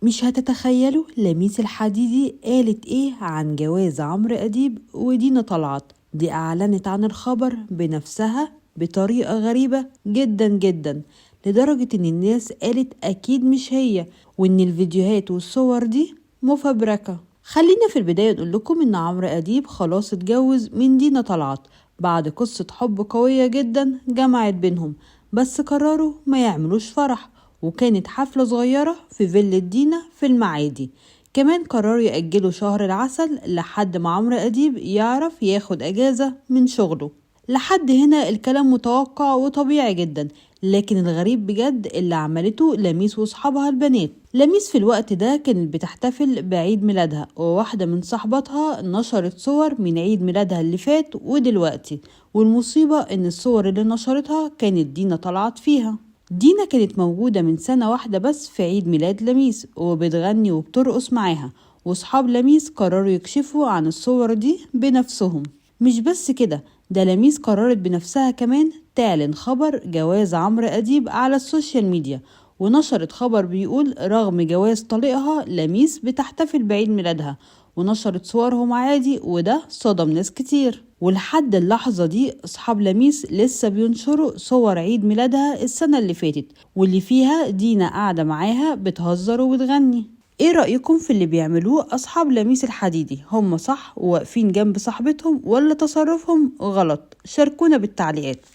مش هتتخيلوا لميس الحديدي قالت ايه عن جواز عمرو أديب ودينا طلعت. دي اعلنت عن الخبر بنفسها بطريقة غريبة جدا جدا، لدرجة ان الناس قالت اكيد مش هي، وان الفيديوهات والصور دي مفبركة. خلينا في البداية نقول لكم ان عمرو أديب خلاص اتجوز من دينا طلعت بعد قصة حب قوية جدا جمعت بينهم، بس قرروا ما يعملوش فرح، وكانت حفلة صغيرة في فيلا دينا في المعادي. كمان قرروا يأجلوا شهر العسل لحد ما عمرو أديب يعرف ياخد أجازة من شغله. لحد هنا الكلام متوقع وطبيعي جدا، لكن الغريب بجد اللي عملته لميس وصحابها البنات. لميس في الوقت ده كانت بتحتفل بعيد ميلادها، وواحدة من صحباتها نشرت صور من عيد ميلادها اللي فات ودلوقتي، والمصيبة ان الصور اللي نشرتها كانت دينا طلعت فيها. دينا كانت موجودة من سنة واحدة بس في عيد ميلاد لميس، وبتغني وبترقص معاها، وصحاب لميس قرروا يكشفوا عن الصور دي بنفسهم. مش بس كده، ده لميس قررت بنفسها كمان تعلن خبر جواز عمرو أديب على السوشيال ميديا، ونشرت خبر بيقول رغم جواز طليقها لميس بتحتفل بعيد ميلادها، ونشرت صورهم عادي، وده صدم ناس كتير. ولحد اللحظة دي أصحاب لميس لسه بينشروا صور عيد ميلادها السنة اللي فاتت، واللي فيها دينا قاعدة معاها بتهزر وبتغني. ايه رأيكم في اللي بيعملوه أصحاب لميس الحديدي؟ هم صح وواقفين جنب صاحبتهم، ولا تصرفهم غلط؟ شاركونا بالتعليقات.